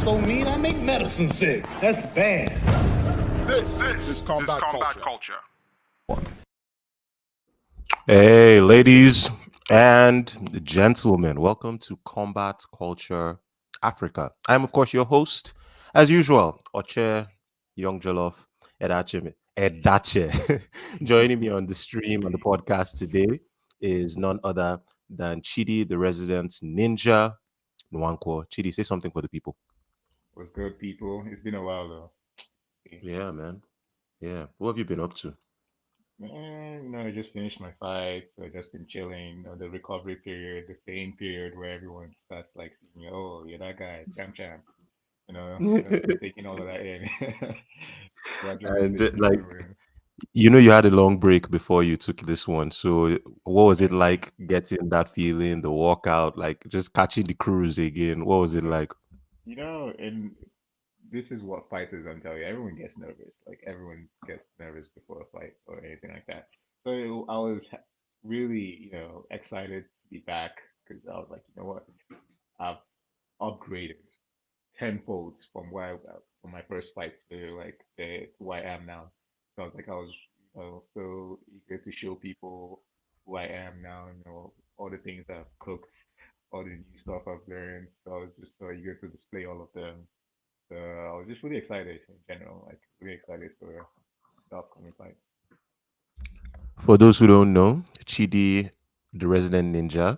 so mean I make medicine sick. That's bad. This is combat culture. Hey, ladies and gentlemen, welcome to Combat Culture Africa. I'm, of course, your host, as usual, Oche Young Jollof Edache. Joining me on the stream and the podcast today is none other than Chidi, the resident ninja, Nwankwo. Chidi, say something for the people. What's good, people? It's been a while though. Yeah, man. Yeah. What have you been up to? I just finished my fight, so I just been chilling. The recovery period, the pain period, where everyone starts like seeing, oh, you're that guy, champ. Just been taking all of that in. Gradually And taking it over. you had a long break before you took this one. So what was it like getting that feeling, the walkout, like just catching the cruise again? What was it like? And this is what fighters I'm telling you. Everyone gets nervous. Like everyone gets nervous before a fight or anything like that. So I was really, excited to be back because I was like, you know what? I've upgraded tenfold from from my first fight to to where I am now. So I was like, I was so eager to show people who I am now. All the things I've cooked, all the new stuff I've learned. So I was just so eager to display all of them. So I was just really excited in general, like really excited for the upcoming fight. For those who don't know, Chidi, the resident ninja,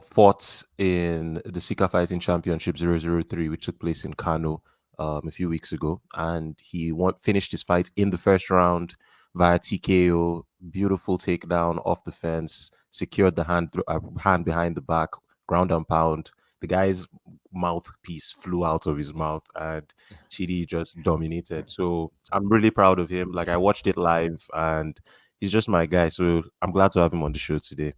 fought in the Sika Fighting Championship 003, which took place in Kano a few weeks ago. And he finished his fight in the first round via TKO. Beautiful takedown off the fence, secured the hand behind the back, ground and pound. The guy's mouthpiece flew out of his mouth, and Chidi just dominated. So I'm really proud of him. Like, I watched it live, and he's just my guy. So I'm glad to have him on the show today.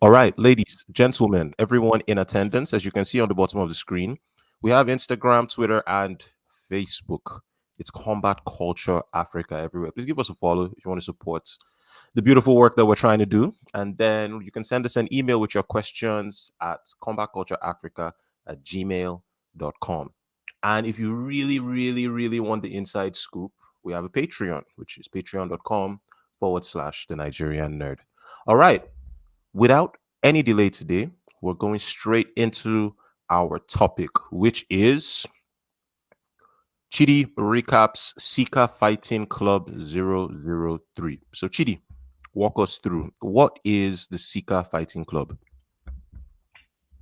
All right, ladies, gentlemen, everyone in attendance, as you can see on the bottom of the screen, we have Instagram, Twitter, and Facebook. It's Combat Culture Africa everywhere. Please give us a follow if you want to support the beautiful work that we're trying to do. And then you can send us an email with your questions at combatcultureafrica@gmail.com. And if you really, really, really want the inside scoop, we have a Patreon, which is patreon.com/the Nigerian Nerd. All right. Without any delay today, we're going straight into our topic, which is Chidi recaps Sika Fighting Club 003. So, Chidi, walk us through. What is the Sika Fighting Club?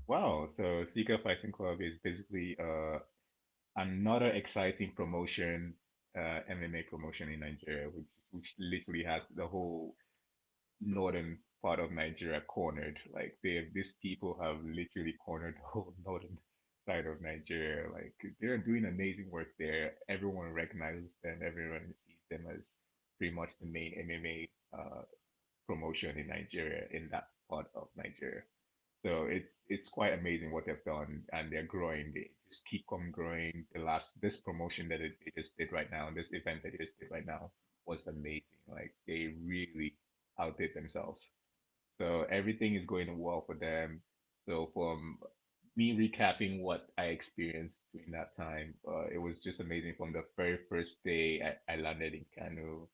Wow, so Sika Fighting Club is basically another exciting promotion, MMA promotion in Nigeria, which literally has the whole northern part of Nigeria cornered. Like these people have literally cornered the whole northern side of Nigeria. Like they're doing amazing work there. Everyone recognizes them. Everyone sees them as pretty much the main MMA promotion in Nigeria, in that part of Nigeria. So it's quite amazing what they've done, and they're growing. They just keep on growing. This promotion that they just did right now, this event that they just did right now, was amazing. Like they really outdid themselves. So everything is going well for them. So from me recapping what I experienced during that time, it was just amazing. From the very first day I landed in Kano,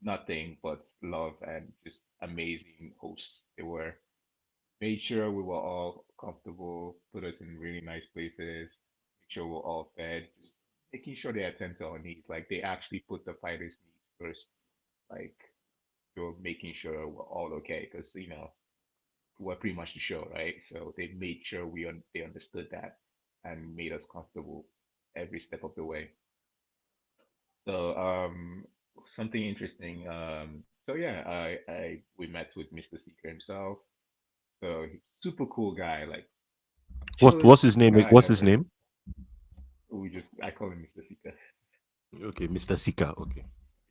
nothing but love and just amazing hosts they were. Made sure we were all comfortable, put us in really nice places, make sure we're all fed, just making sure they attend to our needs. Like they actually put the fighters' needs first. Like they were making sure we're all okay because we're pretty much the show, right? So they made sure they understood that and made us comfortable every step of the way. So something interesting. So yeah, I we met with Mr. Seeker himself. So super cool guy, like What's chillest his name? guy What's his ever. name? I call him Mr. Sika. Okay, Mr. Sika. Okay.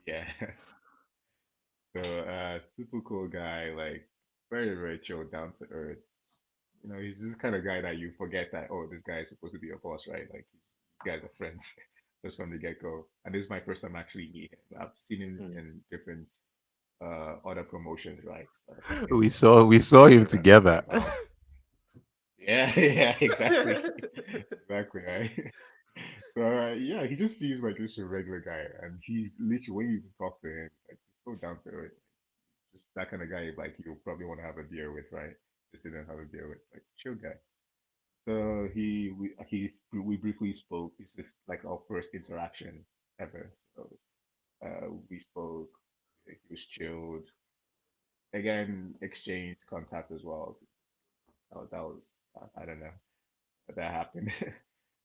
Yeah. So super cool guy, like very, very chill, down to earth. He's just kind of guy that you forget that, oh, this guy is supposed to be your boss, right? Like you guys are friends just from the get go. And this is my first time actually meeting him. I've seen him in different other promotions, right? So We saw him first time together. meeting him. Yeah, yeah, exactly, exactly, right. So yeah, he just seems like just a regular guy, and he literally when you talk to him, like he's so down to earth, just that kind of guy. Like you probably want to have a beer with, right? Just sit and have a beer with, like chill guy. So we briefly spoke. This is like our first interaction ever. So we spoke. He was chilled. Again, exchanged contact as well. That was I don't know, but that happened. Mhm.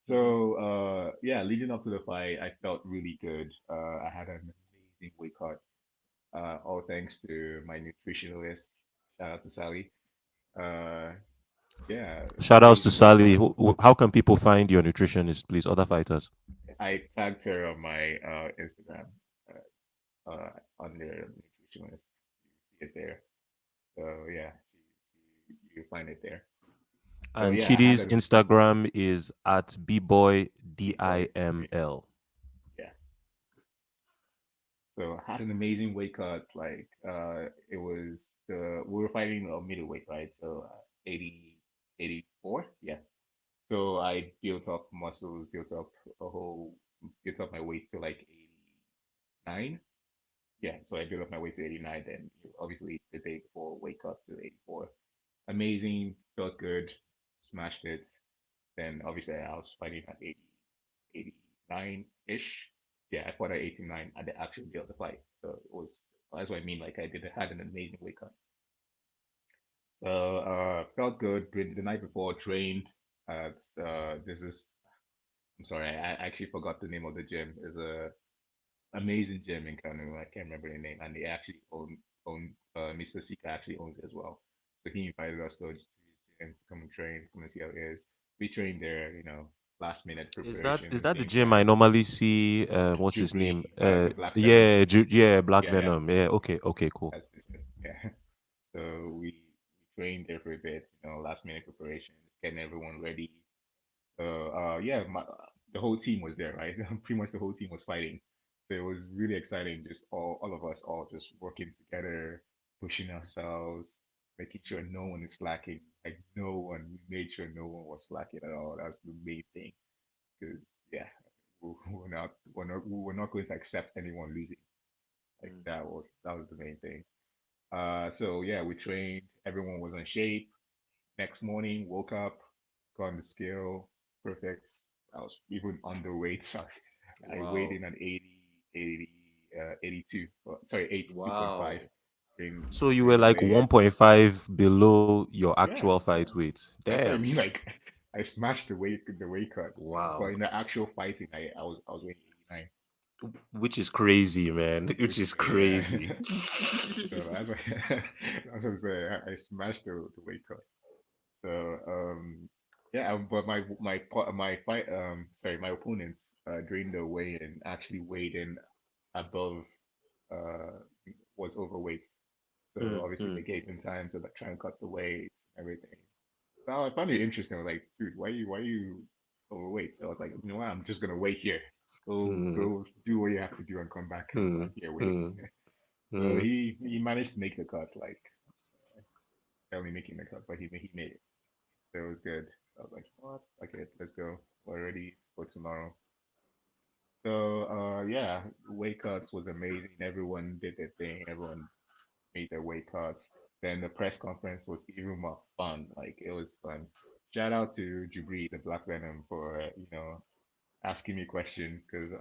So yeah, leading up to the fight, I felt really good. I had an amazing weight cut. All thanks to my nutritionalist. Shout out to Sally. Uh, yeah, Shout outs to amazing weight Sally. cut. How can people find your nutritionist, please? Other fighters. I tagged her on my Instagram under nutritionalist. You see it there. So yeah, you find it there. So And yeah, I had Chidi's a Instagram is at boy. bboydiml. Yeah. So I had an amazing weight cut. Like it was we were fighting a middleweight, right? So 80, 84. Yeah. So I built up muscles, built up a whole, built up my weight to like 89. Yeah, so I built up my weight to 89. Then obviously the day before, wake up to 84. Amazing, felt good, smashed it. Then obviously I was fighting at 80, 89 ish. Yeah, I fought at 89 at the actual day of the fight. So it was, that's what I mean. Like I did, had an amazing weight cut. So felt good. The night before, trained at this is, I'm sorry, I actually forgot the name of the gym. There's a amazing gym in Kano. I can't remember the name, and they actually own Mr. Sika actually owns it as well. So he invited us to his gym to come and train, come and see how it is. We trained there, last minute Is preparation, that the game gym I plan. normally see? What's his name? Jubri, the Black Venom. Yeah, yeah, Black Yeah, yeah, Venom. Yeah, okay, okay, cool. that's the gym. Yeah. So we trained there for a bit, last minute preparation, getting everyone ready. Yeah, the whole team was there, right? Pretty much the whole team was fighting. So it was really exciting, just all of us all just working together, pushing ourselves, making sure no one is slacking. Like no one, we made sure no one was slacking at all. That's the main thing. Because yeah, we were not going to accept anyone losing. Like Mm. that was the main thing. So yeah, we trained. Everyone was in shape. Next morning, woke up, got on the scale, perfect. I was even underweight. So I weighed Wow. in at 80, 80, 82, sorry, 82.5 Wow. during, So you were during the like weigh-in. 1.5 below your Yeah, actual yeah. fight weight. That's what I Damn. mean. Like, I smashed the weight cut, but Wow. in the actual fighting, I was weighing 89. Which is crazy, man. Which Which is is yeah. crazy. So that's what I'm saying. I smashed the weight cut. So yeah, but my fight sorry, my opponents during the weigh-in actually weighed in above uh was overweight. So obviously Mm-hmm. they gave him time to like try and cut the weight and everything. So I found it interesting. I was like, dude, why you overweight? So I was like, you know what, I'm just gonna wait here. Go do what you have to do and come back. I'm here waiting. So he managed to make the cut, like barely making the cut, but he made it. So it was good. So I was like, what? Okay, let's go. We're ready for tomorrow. So yeah, weight cuts was amazing. Everyone did their thing. Everyone made their weight cuts. Then the press conference was even more fun. Like it was fun. Shout out to Jubri, the Black Venom, for asking me questions because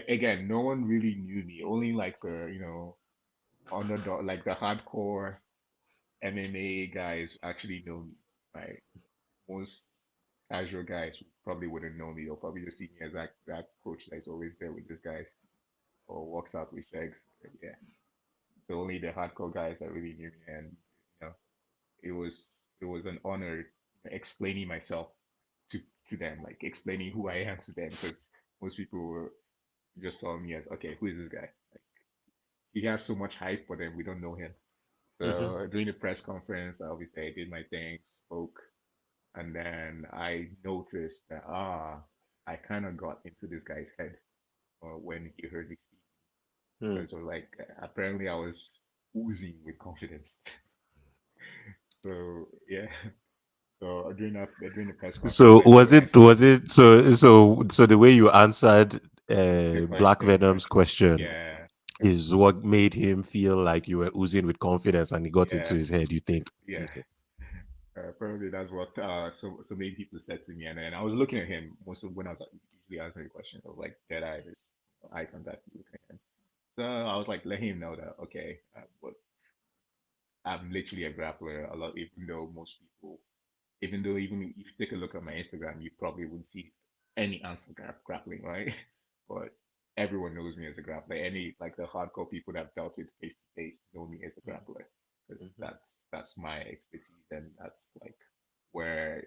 again, no one really knew me. Only like the underdog, like the hardcore MMA guys actually know me. Right? Most casual guys probably wouldn't know me. They'll probably just see me as that coach that's always there with these guys or walks out with Shegz. Yeah. So only the hardcore guys that really knew me, and you know, it was it was an honor explaining myself to to them, like explaining who I am to them, because most people just saw me as okay, who is this guy? Like he has so much hype, but then we don't know him. Mm-hmm. So during the press conference, obviously I did my thing, spoke, and then I noticed that I kind of got into this guy's head when he heard me speak. Mm. Because it was like apparently I was oozing with confidence. So yeah, So during the press conference, So I showed I was it so the way you answered the Black question. Venom's question Yeah, is what made him feel like you were oozing with confidence and he got into yeah, his head, you think? yeah. Okay. Probably that's what so many people said to me, and then I was looking at him most of when I was like, usually answering questions. I was like dead eye, just eye contact, looking at him. So I was like, let him know that okay, but I'm literally a grappler. A lot, even though most people, even if you take a look at my Instagram, you probably wouldn't see any answer grappling, right? But everyone knows me as a grappler. Any like the hardcore people that I've dealt with face to face know me as a grappler because Mm-hmm. that's my expertise and that's like where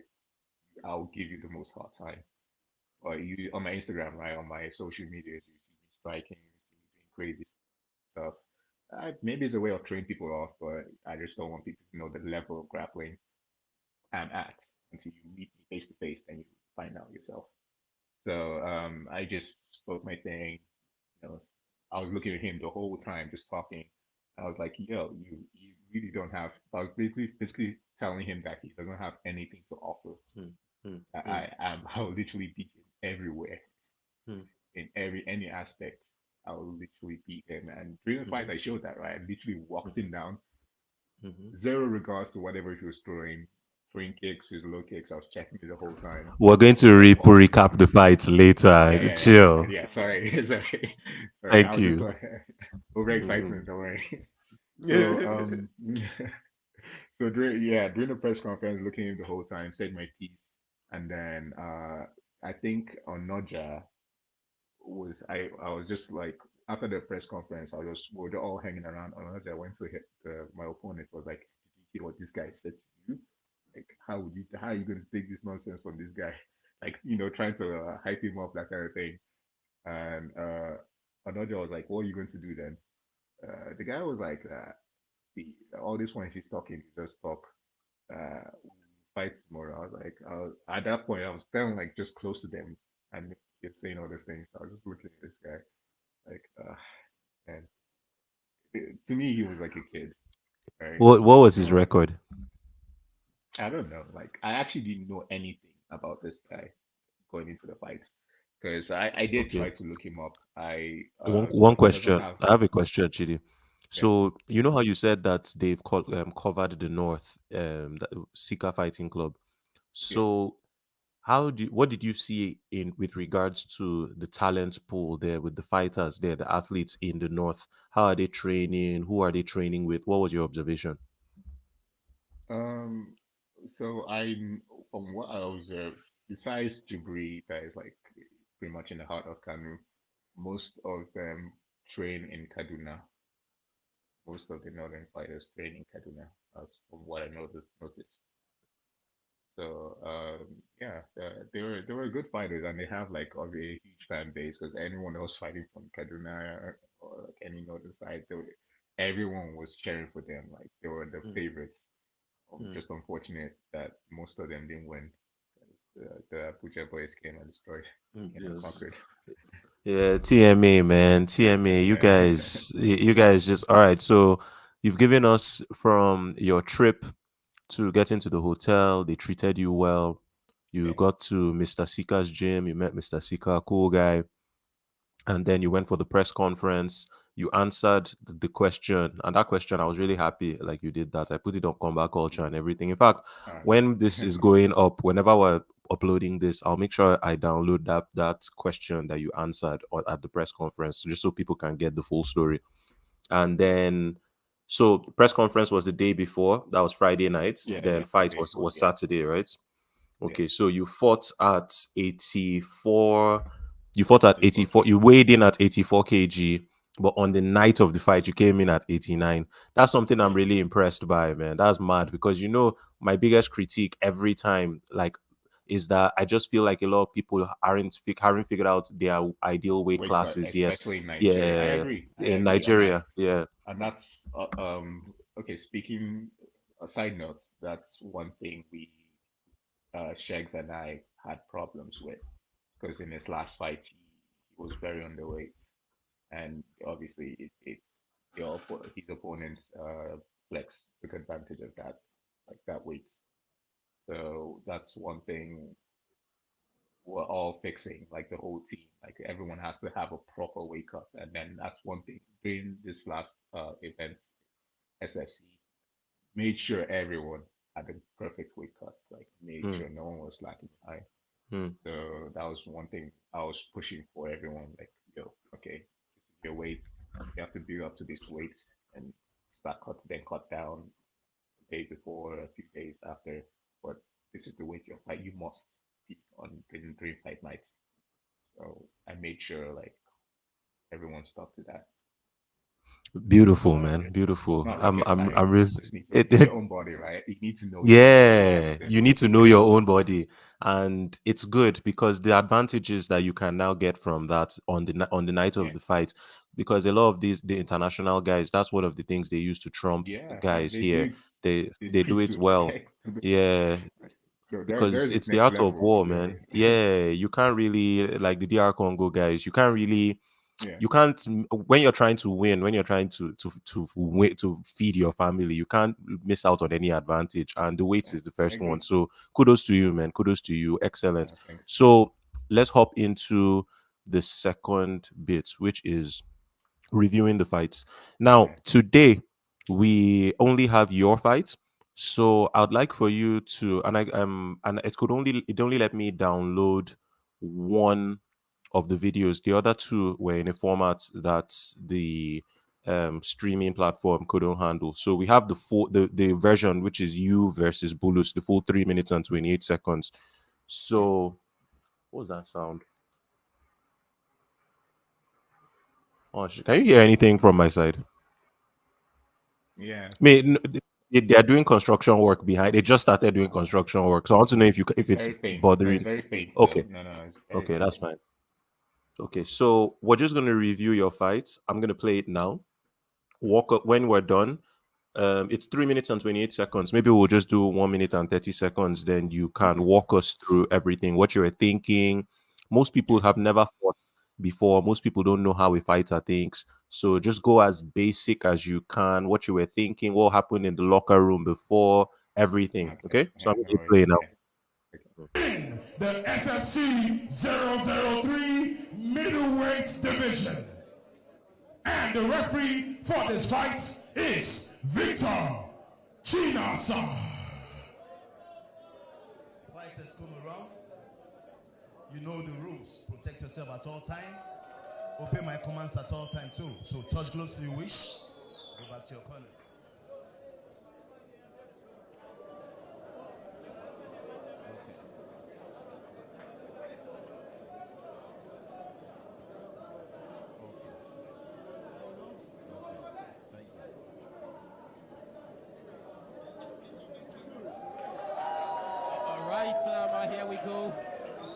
I'll give you the most hard time. Or you on my Instagram, right? On my social medias, you see me striking, you see me doing crazy stuff. Maybe it's a way of training people off, but I just don't want people to know the level of grappling I'm at until you meet me face to face, then you find out yourself. So I just spoke my thing. You know, I was looking at him the whole time, just talking. I was like, "Yo, you really don't have." I was basically telling him that he doesn't have anything to offer to me. Mm, mm, mm, I'll literally beat him everywhere mm, in any aspect. I'll literally beat him. And during the fight, mhm, I showed that, right? I literally walked him mhm, down, mhm. zero regards to whatever he was throwing kicks, his low kicks. I was checking it the whole time. We're going to Just walked him recap down. the fight Yeah, later. yeah, yeah, Chill. yeah. Sorry, sorry, sorry. I Thank was just you. like overexcitement. Mhm. Don't worry. So so during the press conference, looking at him the whole time, said my piece, and then I think on Noja I was just like after the press conference, I was we were all hanging around. On Noja, I went to hit my opponent was like, did you hear what this guy said to you? Like how are you going to take this nonsense from this guy? Like trying to hype him up that kind of thing. And Anoja was like, "What are you going to do then?" The guy was like, "All this when he's talking, he just talk. We fight tomorrow." I was like, at that point, I was standing like just close to them and he's saying all these things. I was just looking at this guy, like, and to me, he was like a kid, right? What was his So record? I don't know. Like, I actually didn't know anything about this guy going into the fight because I did Okay. try to look him up. I One he doesn't question. have I have a question, Chidi. yeah So you know how you said that they've covered the North, the Sika Fighting Club. yeah. So what did you see in with regards to the talent pool there with the fighters there, the athletes in the North? How are they training? Who are they training with? What was your observation? Um, so I'm from what I observed, besides Jibri, that is like pretty much in the heart of Kano, most of them train in Kaduna. Most of the northern fighters train in Kaduna, as from what I noticed. So yeah, they were good fighters, and they have like a huge fan base because anyone else fighting from Kaduna or like any northern side, everyone was cheering for them. Like they were the Mm, favorites. mm, Just unfortunate that most of them didn't win. 'Cause the Abuja boys came and destroyed, yes. conquered. Yeah, TMA, man. TMA. Yeah, You guys just all right. So you've given us from your trip to get into the hotel. They treated you well. You yeah. got to Mr. Sika's gym. You met Mr. Sika, cool guy. And then you went for the press conference. You answered the question, and that question I was really happy like you did that. I put it on combat culture and everything. In fact, when this is Okay. going up, whenever we're uploading this, I'll make sure I download that question that you answered at the press conference, just so people can get the full story. And then, so the press conference was the day before. That was Friday night. Yeah, Then yeah. The fight day before. was Yeah, Saturday, right? yeah. Okay, so you fought at 84. You fought at 84 84. You kg. weighed in at 84 kg, but on the night of the fight, you came in at 89. That's something I'm Yeah. really impressed by, man. That's mad because my biggest critique every time, like, is that I just feel like a lot of people haven't figured out their ideal weight Weight cut, classes yet. especially in Nigeria. I Yeah, agree. I in agree. And Nigeria, yeah. that's okay. Speaking a side note, that's one thing we Shegz and I had problems with because in his last fight he was very underweight and obviously his opponent's flex took advantage of that, like that weight. So that's one thing we're all fixing, like the whole team. Like everyone has to have a proper weight cut, and then that's one thing. During this last event, SFC made sure everyone had the perfect weight cut. Like made Hmm. sure no one was lacking behind. Hmm. So that was one thing I was pushing for everyone. Like, yo, okay, this is your weight. You have to build up to this weight and start cut down the day before, a few days after. But this is the weight you must be on during fight nights. So I made sure like everyone stuck to that. Beautiful, man. It's Beautiful. not I'm rocket I'm I'm science. You really just need to it, it's your own body, right? You need to know your own body. yeah, you need to know your own body, and it's good because the advantages that you can now get from that on the night of Yeah, the fight, because a lot of the international guys, that's one of the things they use to trump yeah, and guys they do here. it. They They they do do it it to well. like Yeah, because theirs is it's the next art of level. war, Yo, man. Yeah, you can't really like the DR Congo guys. You can't really yeah, you can't when you're trying to win, when you're trying to win, to feed your family, you can't miss out on any advantage, and the weights yeah. is the I first one. agree. So kudos to you, man. Kudos to you. Excellent. Thanks. So let's hop into the second bit, which is reviewing the fights. Now Yeah. today we only have your fight, so I'd like for you to, and it only let me download one of the videos. The other two were in a format that the streaming platform couldn't handle. So we have the version which is you versus Bulus, the full 3 minutes and 28 seconds. Yeah. So what was that sound? Oh, can you hear anything from my side? Yeah. I mean, they are doing construction work behind. They just started doing construction work, so I want to know if it's Very faint, but it's bothering. very faint though. Okay, No, no, it's very okay, faint. that's fine. Okay, so we're just gonna review your fight. I'm gonna play it now. Walk up when we're done. It's 3 minutes and 28 seconds. Maybe we'll just do 1 minute and 30 seconds. Then you can Okay. walk us through everything, what you were thinking. Most people Yeah. have never fought before. Most people don't know how a fighter thinks. So just go as basic as you can. What you were thinking, what happened in the locker room before, everything. Okay. Okay, so Yeah. I'm going No to worries. play now. Yeah. Okay. The SFC003 Middleweight Division. And the referee for this fight is Victor Chinasa. Fighters come around. You know the rules. Protect yourself at all time. Obey my commands at all time too. So touch gloves if you wish. Go back to your corners. All right, here we go.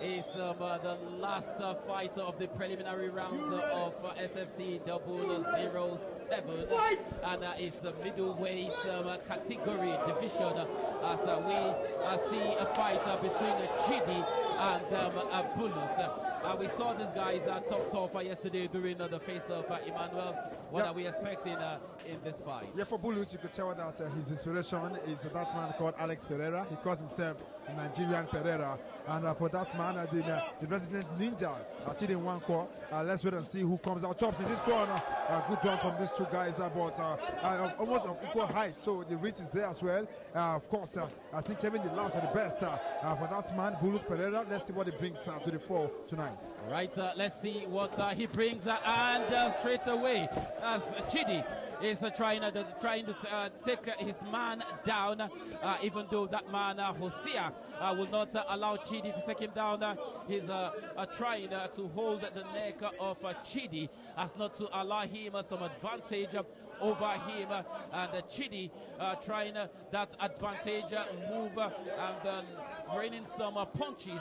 It's the last fighter of the preliminary rounds of SFC 007, and it's the middleweight category division as we see a fight between Chidi and Bulus. We saw these guys top yesterday during the face-off. Emmanuel, what are we expecting in this fight? Yeah, for Bulus, you could tell that his inspiration is that man called Alex Pereira. He calls himself the Nigerian Pereira. And for that man, the resident ninja, Chidi Nwankwo. Let's wait and see who comes out top in this one. Good one from these two guys, but almost of equal height, so the reach is there as well. Of course, I think saving the last for the best for that man, Bulus Pereira. Let's see what he brings to the fore tonight. All right, let's see what he brings, and straight away, as Chidi is trying to take his man down, even though that man, Hosea, will not allow Chidi to take him down. He's trying to hold the neck of Chidi as not to allow him some advantage over him, and Chidi trying that advantage move and raining some punches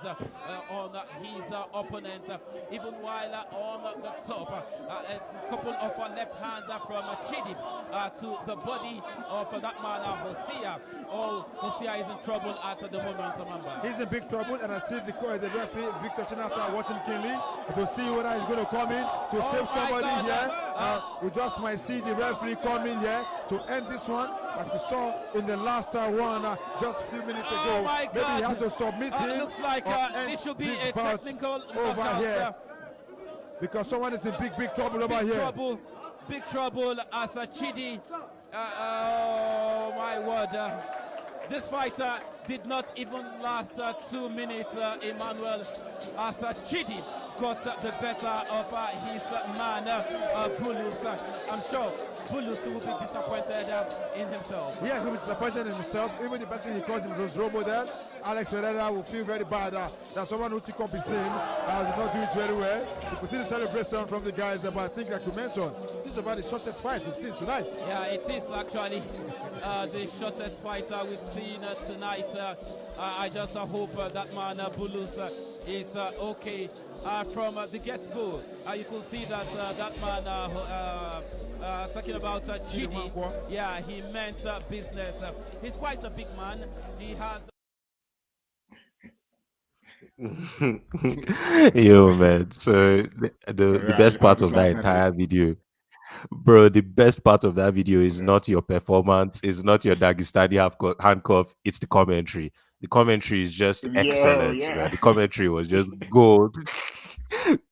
on his opponent, even while on the top, a couple of left hands from Chidi to the body of that man, Hosea. Oh, Hosea is in trouble at the moment, Samamba. He's in big trouble, and I see the referee, Victor Chinasa, watching keenly to see whether he's going to come in to save somebody here. We just might see the referee come in here to end this one, like we saw in the last one just a few minutes ago. Maybe he has to submit him. Looks like this should be a technical over here, because someone is in big trouble over here. Big trouble as a Chidi. Oh my word. This fighter did not even last 2 minutes, Emmanuel, as Chidi got the better of his man, Bulus. I'm sure Bulus will be disappointed in himself. Yeah, he'll be disappointed in himself. Even the person he calls him Robo there, Alex Pereira, will feel very bad that someone who took up his name did not do it very well. You could see the celebration from the guys, but I think, like you mentioned, this is about the shortest fight we've seen tonight. Yeah, it is actually the shortest fight we've seen tonight. I just hope that man Bulus is okay from the get-go. You can see that that man talking about Chidi, yeah, he meant business. He's quite a big man. He has. Yo, man. So the best part of that entire video, bro, the best part of that video is not your performance, it's not your Dagestani handcuff, it's the commentary. The commentary is just excellent, man. The commentary was just gold.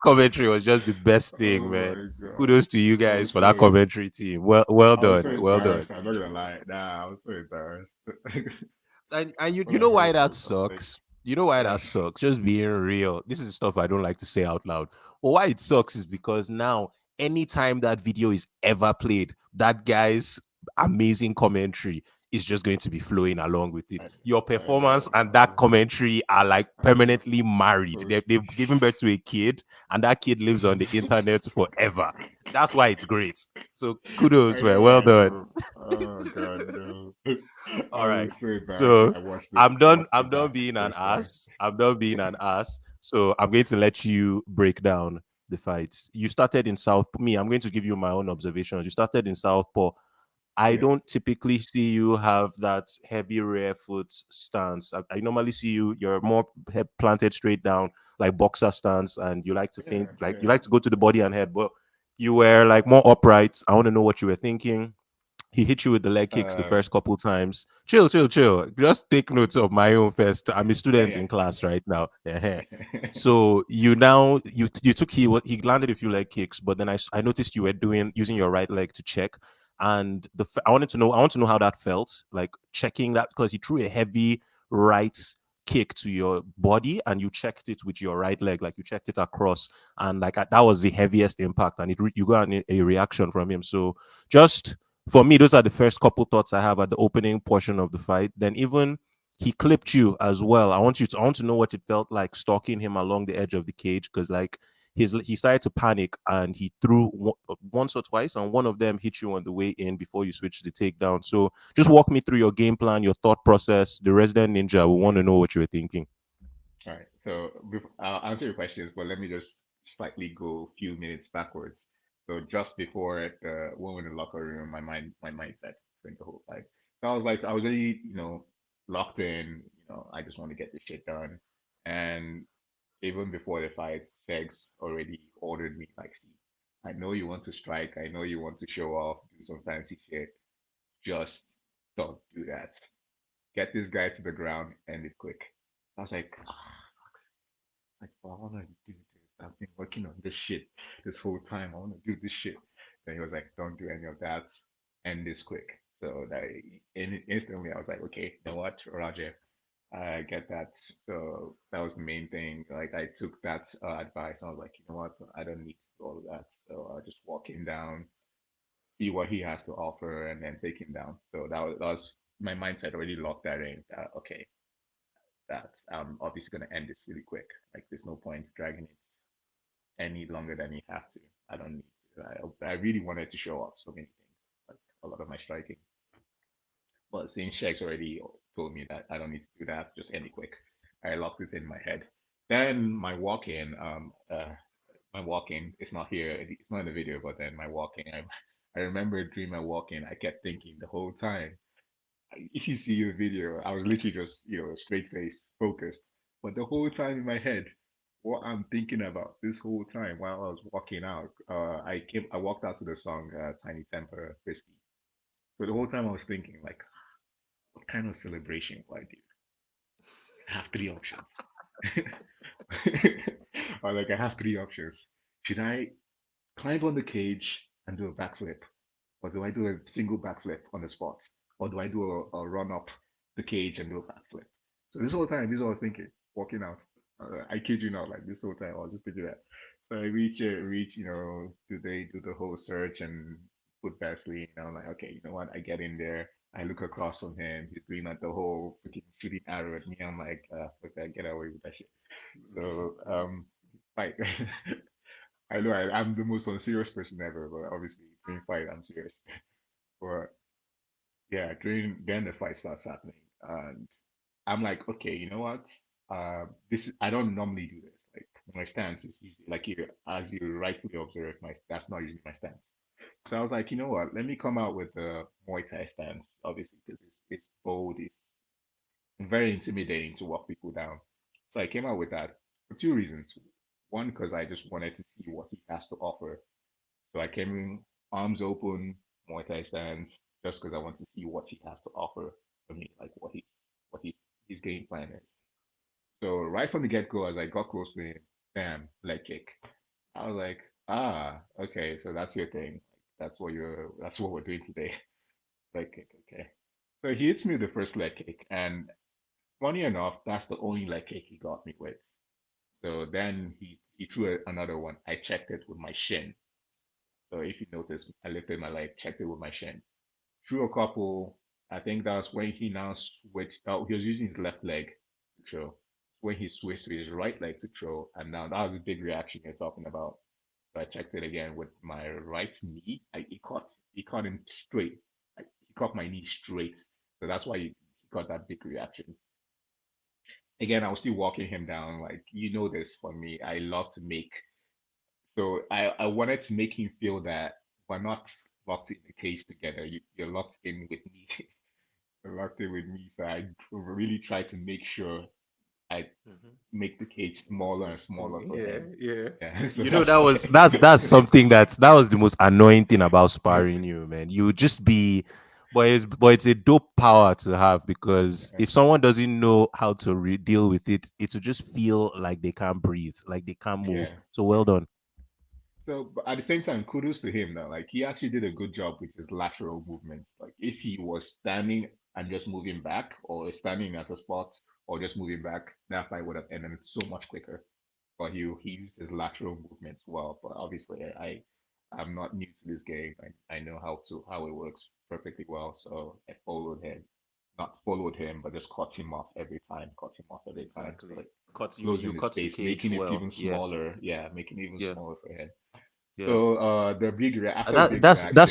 Commentary was just the best thing, man. Kudos to you guys for that commentary team. Well done. Well done. I'm not gonna lie. Nah, I was so embarrassed. And you know why that sucks? You know why that sucks? Just being real. This is stuff I don't like to say out loud. But why it sucks is because now, anytime that video is ever played, that guy's amazing commentary is just going to be flowing along with it. Your performance and that commentary are like permanently married. They've given birth to a kid, and that kid lives on the internet forever. That's why it's great. So kudos, man. Well done. Oh god, no. All right. So I'm done being an ass. I'm done being an ass. So I'm going to let you break down the fights. You started in South. I'm going to give you my own observations. You started in Southpaw. I don't typically see you have that heavy rear foot stance. I normally see you're more head planted straight down, like boxer stance, and you like to feint, you like to go to the body and head, but you were like more upright. I want to know what you were thinking. He hit you with the leg kicks the first couple times. Chill. Just take notes of my own first. I'm a student in class right now. So you took he landed a few leg kicks, but then I noticed you were using your right leg to check. And I want to know how that felt, like checking that, because he threw a heavy right kick to your body and you checked it with your right leg, like you checked it across, and like that was the heaviest impact, and you got a reaction from him. So just for me, those are the first couple thoughts I have at the opening portion of the fight. Then even he clipped you as well. I want to know what it felt like stalking him along the edge of the cage, because like he started to panic and he threw once or twice, and one of them hit you on the way in before you switched the takedown. So just walk me through your game plan, your thought process. The resident ninja, we want to know what you were thinking. All right. So I'll answer your questions, but let me just slightly go a few minutes backwards. So just before when we were in the locker room, my mindset during the whole fight. So I was really, locked in. I just want to get this shit done. And even before the fight, Shegz already ordered me, like, see, I know you want to strike, I know you want to show off, do some fancy shit. Just don't do that. Get this guy to the ground, end it quick. I was like, I want to do this. I've been working on this shit this whole time. I want to do this shit. Then he was like, don't do any of that. End this quick. So that instantly I was like, okay, you know what, Roger, I get that. So that was the main thing. Like I took that advice. I was like, you know what, I don't need to do all of that. So I'll just walk him down, see what he has to offer, and then take him down. So that was my mindset already locked that in. Okay, that I'm obviously gonna end this really quick. Like there's no point dragging it any longer than you have to. I don't need to. I really wanted to show off so many things, like a lot of my striking. But since Shegz already told me that I don't need to do that, just end it quick. I locked it in my head. Then my walk-in, it's not here, it's not in the video, but then my walk-in, I remember dreaming walking. I kept thinking the whole time. If you see the video, I was literally just, straight faced, focused. But the whole time in my head, what I'm thinking about this whole time while I was walking out, I walked out to the song Tiny Temper Whiskey. So the whole time I was thinking, like, what kind of celebration will I do? I have three options. Or like, I have three options. Should I climb on the cage and do a backflip? Or do I do a single backflip on the spot? Or do I do a run up the cage and do a backflip? So this whole time, this is what I was thinking, walking out. I kid you not, like this whole time, I was just thinking that. So I reach, do they do the whole search and put Vaseline? And I'm like, okay, you know what? I get in there. I look across from him. He's doing like the whole freaking shooting arrow at me. I'm like, fuck that, get away with that shit. So, fight. I know I'm the most unserious person ever, but obviously during fight, I'm serious. But yeah, during then the fight starts happening, and I'm like, okay, you know what? I don't normally do this. Like my stance is usually like as you rightfully observe, that's not usually my stance. So I was like, you know what? Let me come out with the Muay Thai stance, obviously, because it's bold, it's very intimidating to walk people down. So I came out with that for two reasons. One, because I just wanted to see what he has to offer. So I came in arms open, Muay Thai stance, just because I want to see what he has to offer for me, like what his game plan is. So right from the get go, as I got close to him, bam, leg kick. I was like, okay, so that's your thing. That's what we're doing today. Leg kick, okay. So he hits me with the first leg kick, and funny enough, that's the only leg kick he got me with. So then he threw another one. I checked it with my shin. So if you notice, I lifted my leg, checked it with my shin. Threw a couple. I think that's when he now switched. Oh, he was using his left leg to throw. When he switched to his right leg to throw, and now that was a big reaction you're talking about. So I checked it again with my right knee. He caught him straight. He caught my knee straight. So that's why he got that big reaction. Again, I was still walking him down. Like this for me, I love to make. So I wanted to make him feel that we're not locked in the cage together. You're locked in with me. You're locked in with me. So I really try to make sure I make the cage smaller and smaller for Yeah, him. yeah. Yeah. So You know, that's why. that's something that was the most annoying thing about sparring you, man. You would just be, but it's a dope power to have, because Yeah. if someone doesn't know how to deal with it, it will just feel like they can't breathe, like they can't move. Yeah. So well done. So, but at the same time, kudos to him now. Like he actually did a good job with his lateral movements. Like if he was standing and just moving back, or standing at a spot, or just moving back, that fight would have ended so much quicker. But he used his lateral movements well. But obviously, I'm not new to this game. I know how it works perfectly well. So I followed him, not followed him, but just cut him off every time, cut him off every time. So Exactly. like Cut you closing the cut the space, cage making it well. even Yeah, smaller. Yeah, making it even yeah, smaller for him. yeah. So after the That big that's reaction,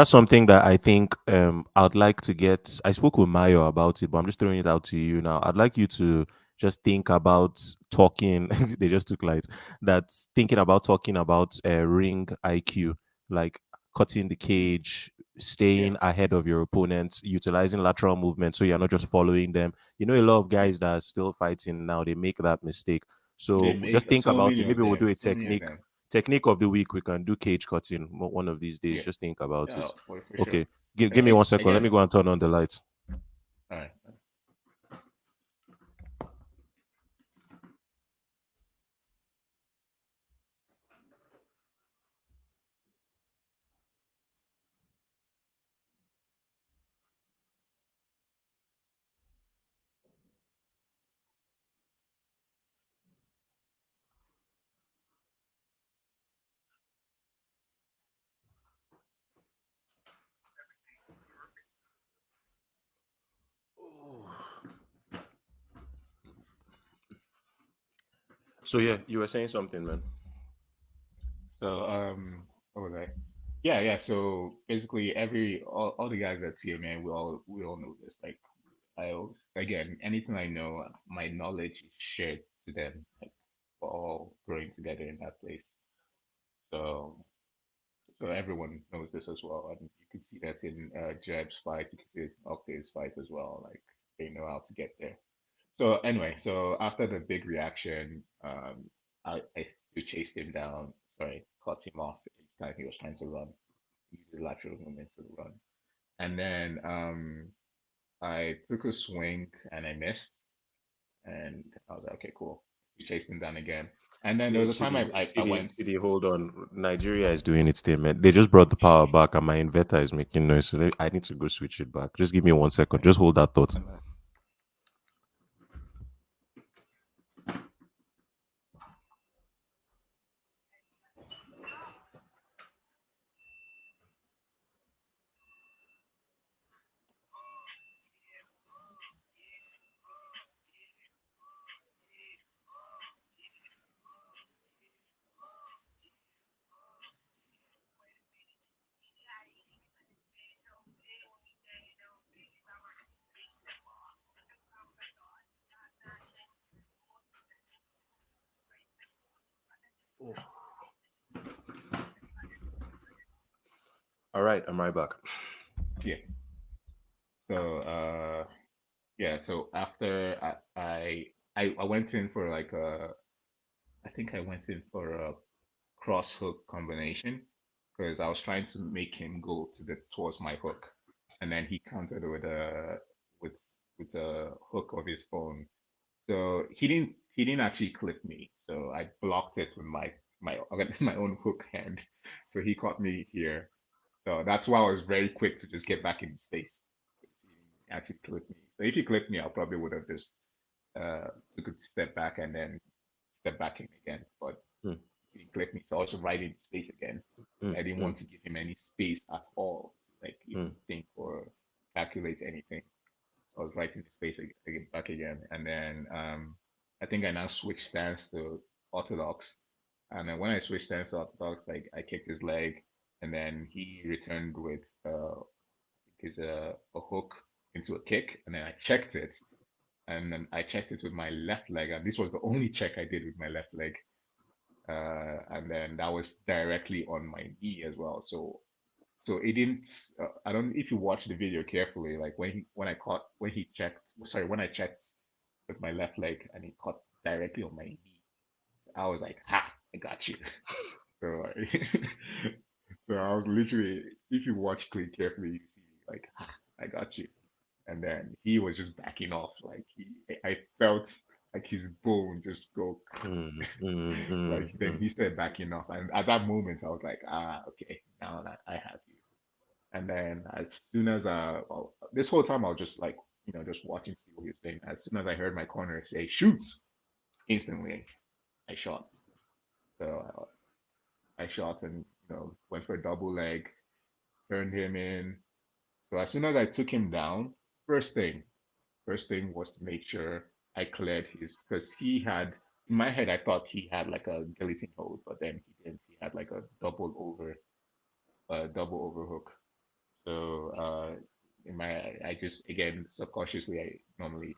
something that I think I'd like to get. I spoke with Mayo about it, but I'm just throwing it out to you now. I'd like you to just think about talking. They just took lights. That's thinking about talking about ring IQ, like cutting the cage, yeah, staying ahead of your opponents, utilizing lateral movement, so you're not just following them. You know, a lot of yeah. guys that are still fighting now, they make that mistake. They So just make think so about many it. of Maybe we'll them, do a so many of technique them. of the week. We can do cage cutting one of these days. Yeah, Just think about yeah, it. for sure. Okay, give me 1 second. Let me Again, go and turn on the lights. all right. So yeah, you were saying something, man. So what was I? Yeah, yeah. So basically, all the guys at TMA, we all know this. Like again, anything I know, my knowledge is shared to them. Like we're all growing together in that place. So So everyone knows this as well, and you can see that in Jeb's fight. You can see it in Octave's fight as well. Like they know how to get there. So anyway, so after the big reaction, I still chased him down. Sorry, cut him off each time he was trying to run. Use the lateral movement to run, and then I took a swing and I missed, and I was like, okay, cool. We chased him down again, and then there Yeah, was a time I went. Chidi, hold on. Nigeria is doing its thing, man. They just brought the power back, and my inverter is making noise. So I need to go switch it back. Just give me 1 second. Just hold that thought. All right, I'm right back. Yeah. So yeah. So after I went in for like I think I went in for a cross hook combination because I was trying to make him go towards my hook, and then he countered with with a hook of his own. So he didn't actually clip me. So I blocked it with my my own hook hand. So he caught me here. So that's why I was very quick to just get back in space. He didn't actually clip me. So if he clipped me, I probably would have just took a step back and then step back in again. But Mm, he didn't clip me. So I was right in space again. mm, I didn't mm, want to give him any space at all, like even mm. think or calculate anything. I was right in the space back again, and then I think I now switched stance to orthodox, and then when I switched stance to orthodox, like I kicked his leg, and then he returned with his a hook into a kick, and then I checked it, and then I checked it with my left leg, and this was the only check I did with my left leg, and then that was directly on my knee as well, so it didn't. I don't. If you watch the video carefully, like when he checked. Sorry, when I checked with my left leg and he caught directly on my knee, I was like, "Ha! I got you." So, so I was literally. If you watch clip carefully, you see like, "Ha! I got you." And then he was just backing off. Like I felt like his bone just go. Mm, mm, mm, Like then mm. he started backing off, and at that moment, I was like, "Ah, okay, now that I have you." And then as soon as well, this whole time I was just like, just watching, see what he was saying. As soon as I heard my corner say shoot, instantly I shot. So I shot and went for a double leg, turned him in. So as soon as I took him down, first thing, first thing was to make sure I cleared his because he had in my head I thought he had like a guillotine hold, but then he didn't. He had like a double overhook. So in my I just again subconsciously I normally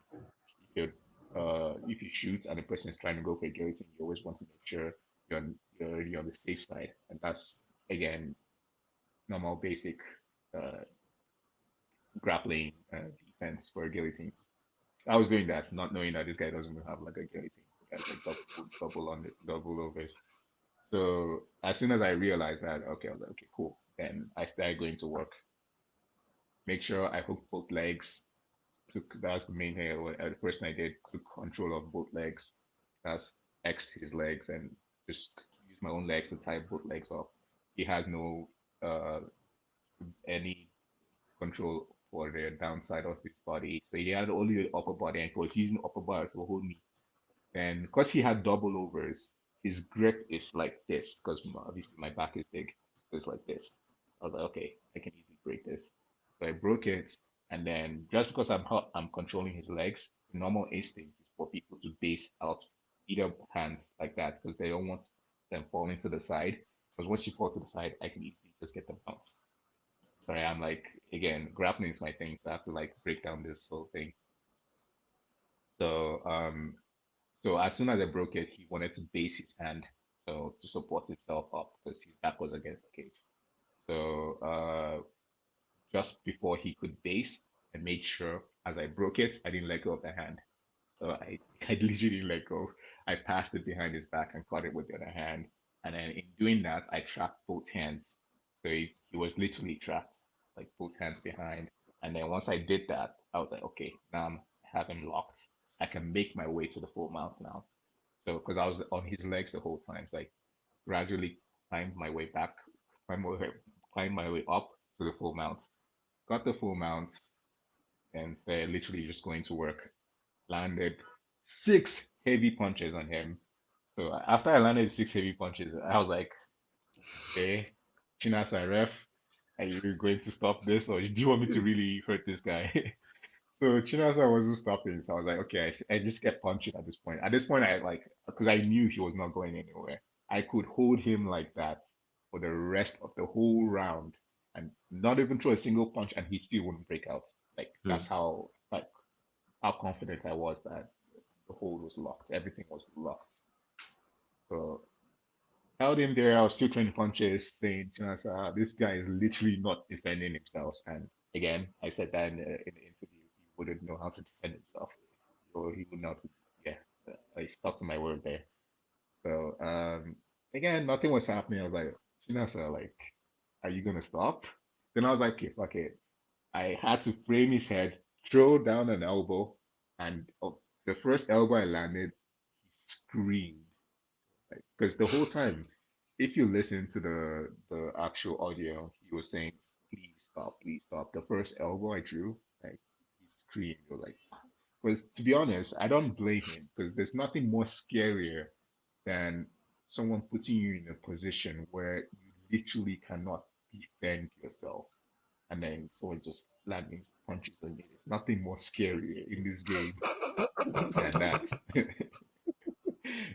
if you shoot and the person is trying to go for a guillotine, you always want to make sure you're already on the safe side, and that's again normal basic uh, grappling defense for a guillotine. I was doing that, not knowing that this guy doesn't have like a guillotine. He has like double on the double overs. So as soon as I realized that, okay, I was like, okay, cool. Then I started going to work. Make sure I hook both legs. That's the main thing. The first thing I did, took control of both legs. That's X his legs and just use my own legs to tie both legs off. He has no uh any control for the downside of his body. So he had only the upper body and he was using the upper body to hold me. And because he had double overs, his grip is like this, because obviously my back is big. So it's like this. I was like, okay, I can easily break this. So I broke it, and then just because I'm controlling his legs, the normal instinct is for people to base out either hands like that because they don't want them falling to the side. Because once you fall to the side, I can easily just get them bounce. Sorry, I'm like again, grappling is my thing, so I have to like break down this whole thing. So so as soon as I broke it, he wanted to base his hand so to support himself up because his back was against the cage. So just before he could base, I made sure as I broke it, I didn't let go of the hand. So I literally didn't let go. I passed it behind his back and caught it with the other hand. And then in doing that, I trapped both hands. So he was literally trapped, like both hands behind. And then once I did that, I was like, okay, now I have him locked. I can make my way to the full mount now. So because I was on his legs the whole time, so I gradually climbed my way back, climbed my way, climbed my way up to the full mount. Got the full mount, and they're literally just going to work. Landed 6 heavy punches on him. So after I landed 6 heavy punches, I was like, okay, Chinasa ref, are you going to stop this, or do you want me to really hurt this guy? So Chinasa wasn't stopping, so I was like, okay, I just kept punching at this point. At this point, I like, because I knew he was not going anywhere. I could hold him like that for the rest of the whole round and not even throw a single punch, and he still wouldn't break out. Like that's how confident I was that the hold was locked. Everything was locked. So held him there. I was still throwing punches, saying, this guy is literally not defending himself. And again, I said that in the interview, he wouldn't know how to defend himself. Or he would not, yeah, I stuck to my word there. So again, nothing was happening. I was like, Chinasa, like, are you gonna stop? Then I was like, okay, fuck it. I had to frame his head, throw down an elbow, and the first elbow I landed, he screamed. Like, because the whole time, if you listen to the actual audio, he was saying, "Please stop, please stop." The first elbow I drew, like he screamed. You're like, because to be honest, I don't blame him because there's nothing more scarier than someone putting you in a position where you literally cannot defend yourself, and then someone just landing punches on you. There's nothing more scary in this game than that.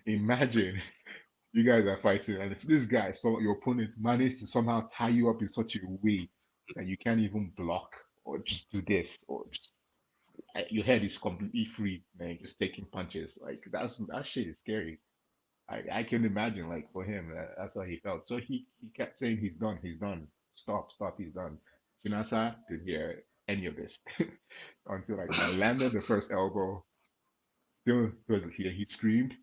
Imagine you guys are fighting, and it's this guy, so your opponent managed to somehow tie you up in such a way that you can't even block or just do this or just your head is completely free, man, just taking punches. Like that shit is scary. I can imagine, like for him, that's how he felt. So he kept saying he's done, stop, stop, he's done. Chinasa didn't hear any of this until like I landed the first elbow. Still, he screamed.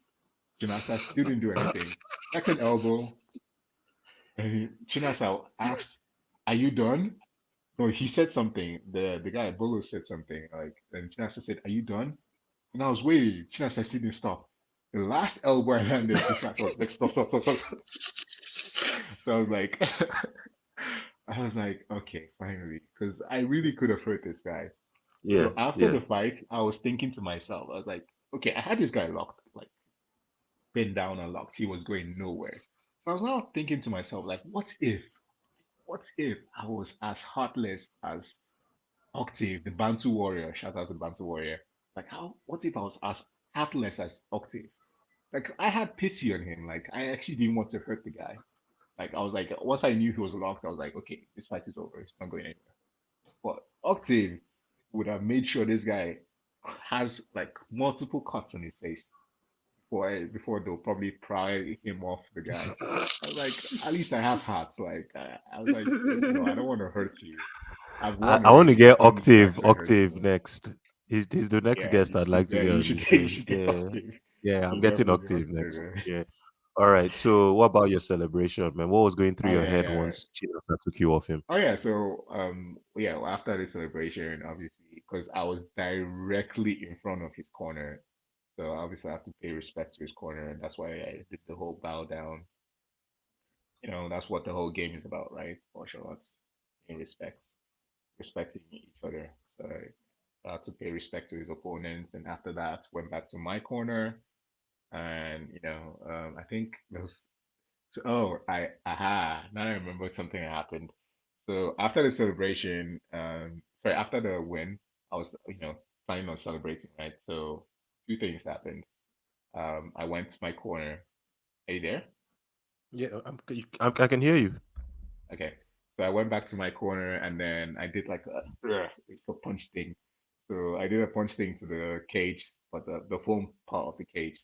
Chinasa still didn't do anything. Second elbow, and Chinasa asked, "Are you done?" No, he said something. The guy Bulus said something like, and Chinasa said, "Are you done?" And I was waiting. Chinasa still didn't stop. The last elbow I landed, Chinasa was like, "Stop, stop, stop, stop." So I was like, I was like, okay, finally, because I really could have hurt this guy. Yeah, So after yeah. the fight, I was thinking to myself, I was like, okay, I had this guy locked, like pinned down and locked. He was going nowhere. So I was now thinking to myself, like, what if I was as heartless as Octave, the Bantu warrior? Shout out to the Bantu warrior. Like, what if I was as heartless as Octave? Like, I had pity on him. Like, I actually didn't want to hurt the guy. Like, I was like, once I knew he was locked, I was like, okay, this fight is over. It's not going anywhere. But Octave would have made sure this guy has like multiple cuts on his face before they'll probably pry him off the guy. I was like, at least I have heart. Like, I was like, no, I don't want to hurt you. I've won I want to already. get Don't actually hurt Octave me. next. He's the next Yeah, guest I'd like to get you on should the you show. should get Yeah, Octave. yeah, I'm You getting definitely get Octave next. Octave. Yeah. All right. So, what about your celebration, man? What was going through Oh your yeah, head yeah. once Chinasa took you off him? Oh yeah. So yeah. Well, after the celebration, obviously, because I was directly in front of his corner, so obviously I have to pay respect to his corner, and that's why I did the whole bow down. That's what the whole game is about, right? Martial arts, in respecting each other. So I had to pay respect to his opponents, and after that, went back to my corner, and I think there was. So, oh, now I remember something that happened. So after the celebration, sorry, after the win, I was planning on celebrating, right? So two things happened. I went to my corner. Are you there? Yeah, I can hear you. Okay. So I went back to my corner and then I did like a punch thing. So I did a punch thing to the cage, but the foam part of the cage.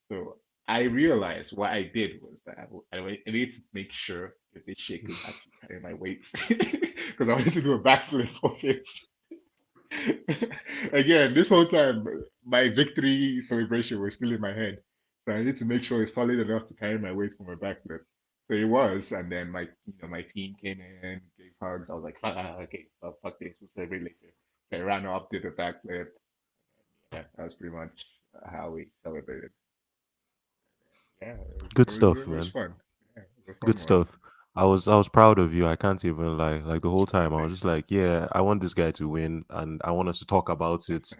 So I realized what I did was that I needed to make sure if this shit could actually carry my weight because I wanted to do a backflip of it. Again, this whole time, my victory celebration was still in my head. So I need to make sure it's solid enough to carry my weight for my backflip. So it was, and then my team came in, gave hugs. I was like, okay, well, fuck this, we'll celebrate later. So I ran up, did a backflip. Yeah, that was pretty much how we celebrated. Yeah, Good stuff, it was man. fun. Yeah, it was a Good fun one. stuff. I was proud of you. I can't even lie. Like the whole time, I was just like, yeah, I want this guy to win, and I want us to talk about it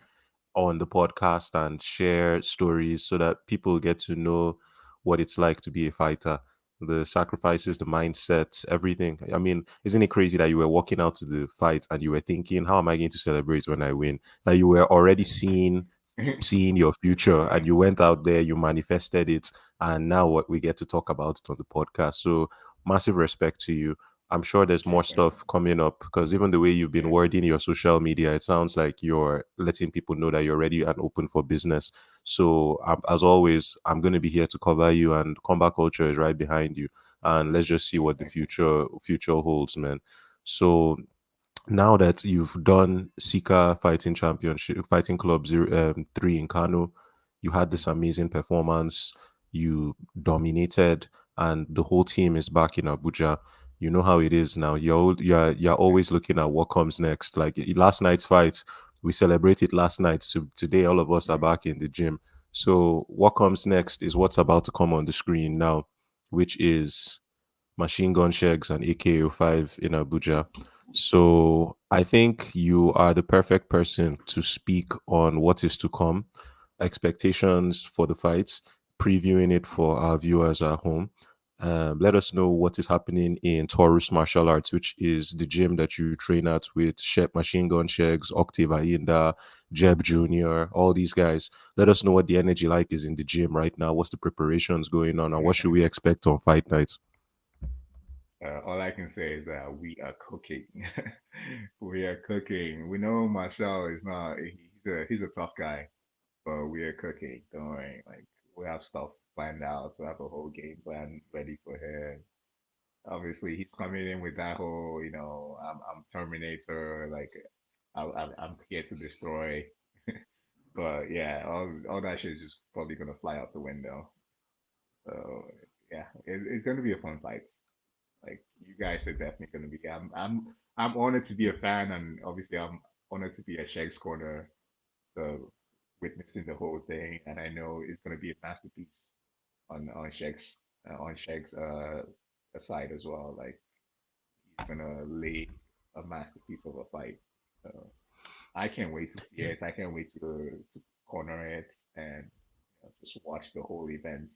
on the podcast and share stories so that people get to know what it's like to be a fighter, the sacrifices, the mindset, everything. I mean, isn't it crazy that you were walking out to the fight and you were thinking, how am I going to celebrate when I win? Like you were already seeing your future and you went out there, you manifested it, and now what we get to talk about it on the podcast. So massive respect to you. I'm sure there's more Thank you. stuff coming up because even the way you've been Yeah, wording your social media, it sounds like you're letting people know that you're ready and open for business. So, as always, I'm going to be here to cover you, and combat culture is right behind you. And let's just see what the thank you. future holds, man. So, now that you've done Sika Fighting Championship, Fighting Club 3 in Kano, you had this Mhm. amazing performance. You dominated, and the whole team is back in Abuja. You know how it is now. You're always looking at what comes next. Like last night's fight, we celebrated last night. So today, all of us are Yeah. back in the gym. So what comes next is what's about to come on the screen now, which is Machine Gun Shegz and AK05 in Abuja. So I think you are the perfect person to speak on what is to come, expectations for the fight, previewing it for our viewers at home. Let us know what is happening in Taurus Martial Arts, which is the gym that you train at with Machine Gun Shegz, Octave Ayinda, Jeb Jr., all these guys. Let us know what the energy like is in the gym right now. What's the preparations going on, and what should we expect on fight nights? All I can say is that we are cooking. We are cooking. We know Marcel is not. He's a tough guy, but we are cooking. Don't worry. Like we have stuff planned out. We have a whole game plan ready for him. Obviously, he's coming in with that whole, I'm Terminator. Like I'm here to destroy. But yeah, all that shit is just probably gonna fly out the window. So yeah, it's gonna be a fun fight. Like you guys are definitely gonna be. I'm honored to be a fan, and obviously I'm honored to be a Sheg's corner, so witnessing the whole thing, and I know it's gonna be a masterpiece on Sheg's side as well. Like he's gonna lay a masterpiece of a fight. So I can't wait to see it. I can't wait to corner it and just watch the whole event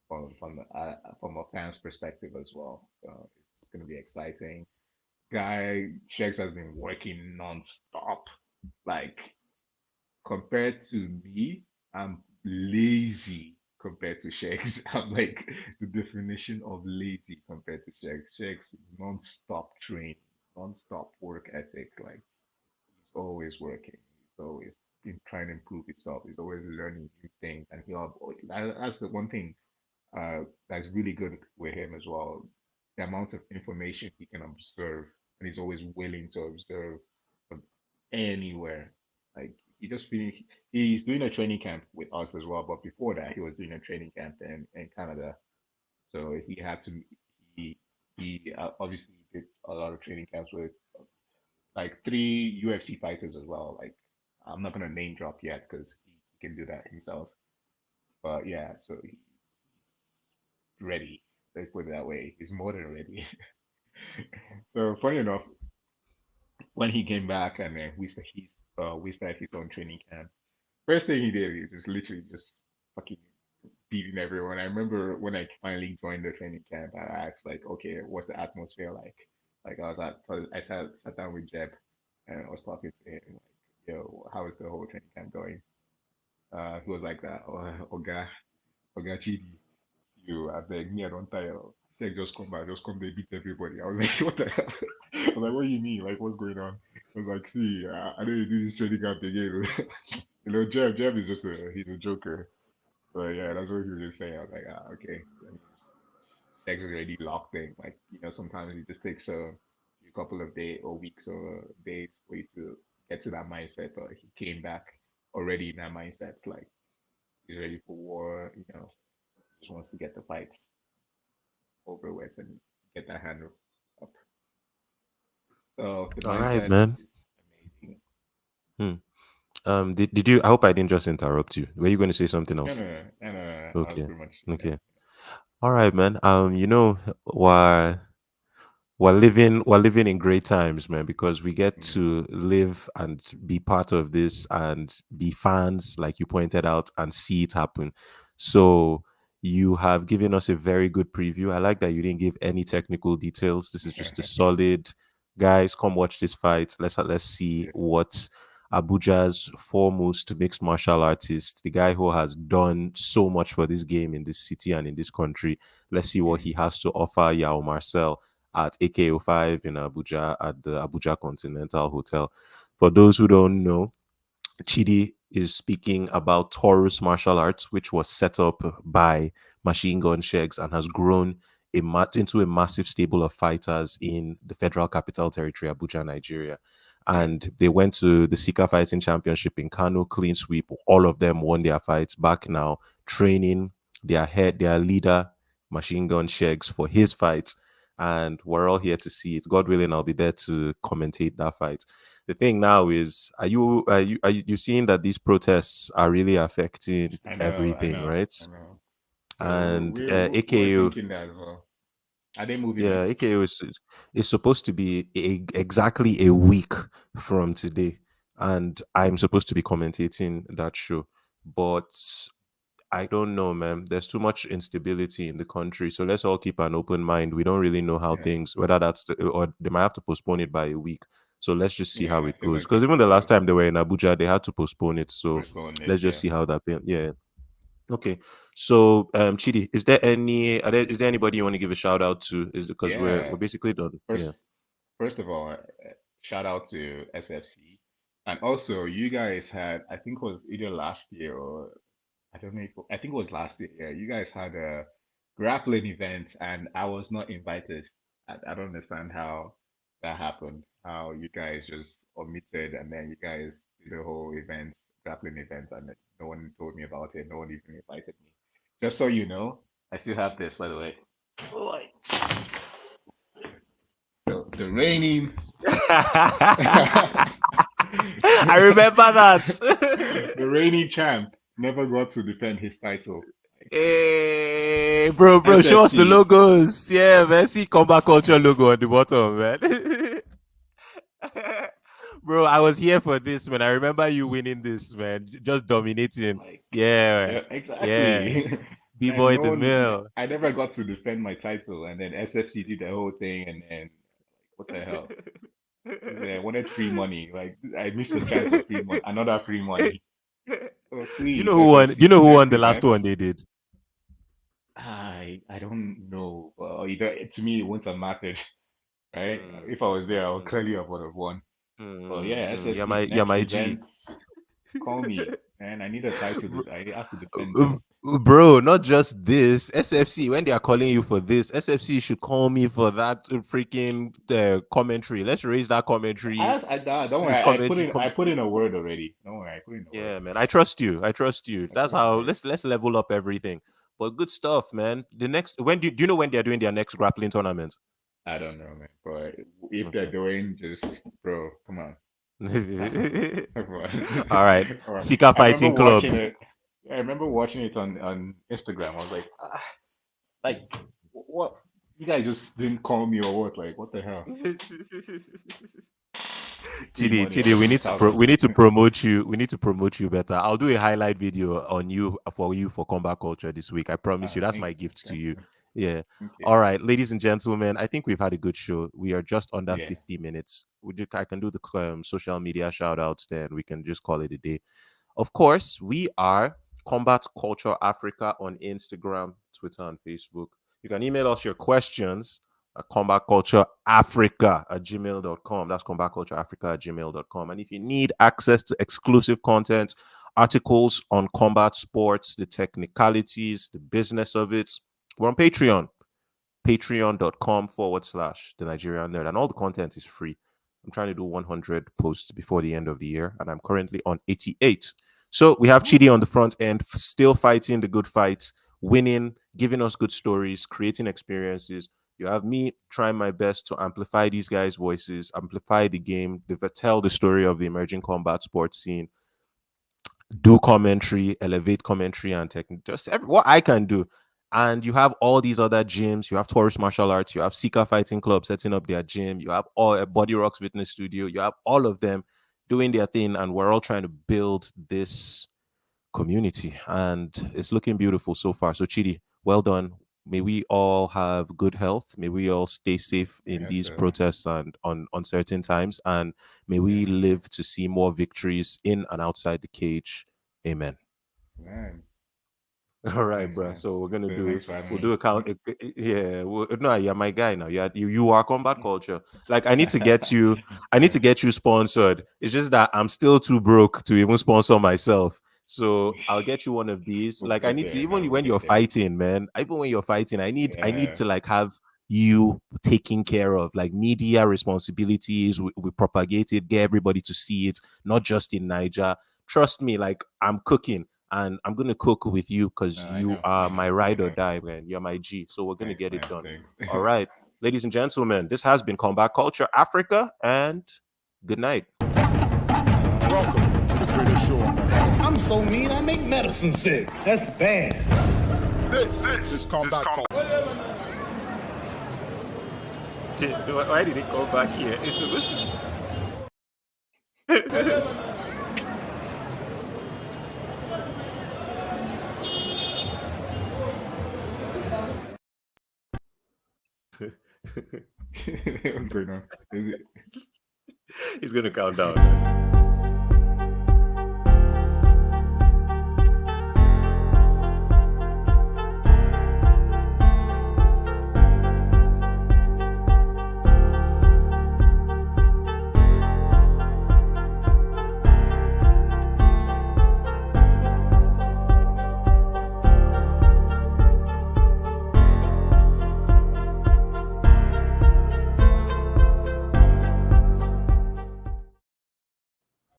from a fan's perspective as well. So it's gonna be exciting. Guy Shex has been working non-stop. Like compared to me, I'm lazy compared to Shex. I'm like the definition of lazy compared to Shex. Shex non-stop training, non-stop work ethic. Like he's always working. He's always been trying to improve himself. He's always learning new things, and that's the one thing that's really good with him as well. The amount of information he can observe, and he's always willing to observe from anywhere. Like he just finished, he's doing a training camp with us as well. But before that, he was doing a training camp in Canada. So he had to he he obviously did a lot of training camps with like three UFC fighters as well. Like I'm not gonna name drop yet because he can do that himself. But yeah, so he's ready. Let's put it that way. He's more than ready. So funny enough, when he came back and we started his own training camp. First thing he did is just literally just fucking beating everyone. I remember when I finally joined the training camp, I asked like, okay, what's the atmosphere like? Like I sat down with Jeb and I was talking to him like, yo, how is the whole training camp going? He was like that, Oga Chidi, I beg me, I don't tire. Check just come, they beat everybody. I was like, what the hell? I was like, what do you mean? Like, what's going on? I was like, see, I know you do this training camp again. Jeb is he's a joker. But yeah, that's what he was just saying. I was like, okay. Shegz is already locked in. Like, sometimes it just takes a couple of days or weeks or days for you to get to that mindset. But he came back already in that mindset. Like, he's ready for war. Just wants to get the fights over with and get that hand up. So the All right, mindset man. is amazing. Did you? I hope I didn't just interrupt you. Were you going to say something No, else? no, no, no, no, no. I was Okay. pretty much Okay. All right, man. Why? We're living in great times, man, because we get mm, to live and be part of this and be fans, like you pointed out, and see it happen. So you have given us a very good preview. I like that you didn't give any technical details. This is just a solid, guys, come watch this fight. Let's see yeah. what Abuja's foremost mixed martial artist, the guy who has done so much for this game in this city and in this country. Let's see what Mm, he has to offer Yao Marcel at AK05 in Abuja at the Abuja Continental Hotel. For those who don't know, Chidi is speaking about Taurus martial arts, which was set up by Machine Gun Shegz and has grown into a massive stable of fighters in the Federal Capital Territory, Abuja, Nigeria. yeah. And they went to the Sika Fighting Championship in Kano, clean sweep. All of them won their fights. Back now, training their leader, Machine Gun Shegz, for his fights. And we're all here to see it. God willing, I'll be there to commentate that fight. The thing now is, are you seeing that these protests are really affecting I know, I everything, know, right? I know. So And we're AKO, thinking that as well. Are they moving yeah, it? AKO is supposed to be exactly a week from today, and I'm supposed to be commentating that show, but I don't know, man. There's too much instability in the country, so let's all keep an open mind. We don't really know how Yeah, whether or they might have to postpone it by a week. So let's just see how yeah. I it feel goes. like Because this even is the last time they were in Abuja, they had to postpone it. So postpone it. let's just Yeah. see how that. Yeah. Okay. So, Chidi, is there anybody you want to give a shout out to? Is because we're Yeah. basically done. First, Yeah. first of all, shout out to SFC, and also you guys had, I think it was either last year or I don't know if I think it was last year. Yeah, you guys had a grappling event, and I was not invited. I don't understand how that happened. How you guys just omitted, and then you guys did the whole event, grappling event, and no one told me about it. No one even invited me. Just so you know, I still have this, by the way. Boy. So the reigning, I remember that. the reigning champ never got to defend his title. Hey, bro, show us the SFC. logos. Yeah, man. See Combat Culture logo on the bottom, man. Bro, I was here for this, man. I remember you winning this, man. Just dominating. Like, Yeah, yeah, yeah. exactly. And B-boy no the one, mill. I never got to defend my title, and then SFC did the whole thing, and then what the hell? They wanted free money. Like I missed the chance of free money, another free money. So Do you please, know who won? Do you SFC, know who won next the last event. one they did? I don't know. Either to me, it wouldn't have mattered, right? Mm, If I was there, I would mm, clearly have would have won. But yeah, You're SFC my next G. event, call me, and I need a title. I have to defend this. Uh, Bro, not just this. SFC, when they are calling you for this, SFC should call me for that freaking commentary. Let's raise that commentary. Don't worry. Commentary. I put in a word already. Don't worry. I put in a word. Yeah, man. I trust you. I trust you. I That's put in a how word. let's level up everything. But good stuff, man. The next when do you know when they're doing their next grappling tournament? I don't know, man. But if they're Okay. doing just, bro, come on. Come on. All right. All right. Sika I remember Fighting Club. watching it. I remember watching it on Instagram. I was like, what? You guys just didn't call me or what? Like, what the hell? Free money Chidi, or we need to 6,000. we need to promote you. We need to promote you better. I'll do a highlight video on you for Combat Culture this week. I promise you. That's Thank my you. gift to Thank you. you. Yeah. Thank you. All right, ladies and gentlemen. I think we've had a good show. We are just under Yeah. 50 minutes. I can do the social media shout outs. Then we can just call it a day. Of course, we are Combat Culture Africa on Instagram, Twitter, and Facebook. You can email us your questions at combatcultureafrica@gmail.com. That's combatcultureafrica@gmail.com. And if you need access to exclusive content, articles on combat sports, the technicalities, the business of it, we're on Patreon. patreon.com/the Nigerian Nerd, and all the content is free. I'm trying to do 100 posts before the end of the year, and I'm currently on 88. So we have Chidi on the front end, still fighting the good fights, winning, giving us good stories, creating experiences. You have me trying my best to amplify these guys' voices, amplify the game, tell the story of the emerging combat sports scene, do commentary, elevate commentary and technique, just what I can do. And you have all these other gyms. You have Taurus Martial Arts. You have Sika Fighting Club setting up their gym. You have all Body Rocks Fitness Studio. You have all of them doing their thing, and we're all trying to build this community, and it's looking beautiful so far. So Chidi, well done. May we all have good health. May we all stay safe in these protests and on uncertain times, and may we live to see more victories in and outside the cage. Amen. Man. All right, bro. Man. So we're gonna we'll do a count. Yeah, no, you're my guy now. You are combat culture. Like I need to get you. I need to get you sponsored. It's just that I'm still too broke to even sponsor myself. So I'll get you one of these. Like I need to, even when you're fighting, man. Even when you're fighting, I need to like have you taken care of, like media responsibilities. We propagate it, get everybody to see it, not just in Niger. Trust me, like I'm cooking. And I'm going to cook with you because you are my ride or die, man. You're my G. So we're going to get it done. All right. Ladies and gentlemen, this has been Combat Culture Africa, and good night. Welcome to the greatest show on the I'm so mean, I make medicine sick. That's bad. This is Combat Culture. Why did it go back here? It's supposed to... What's going on? He's gonna count down.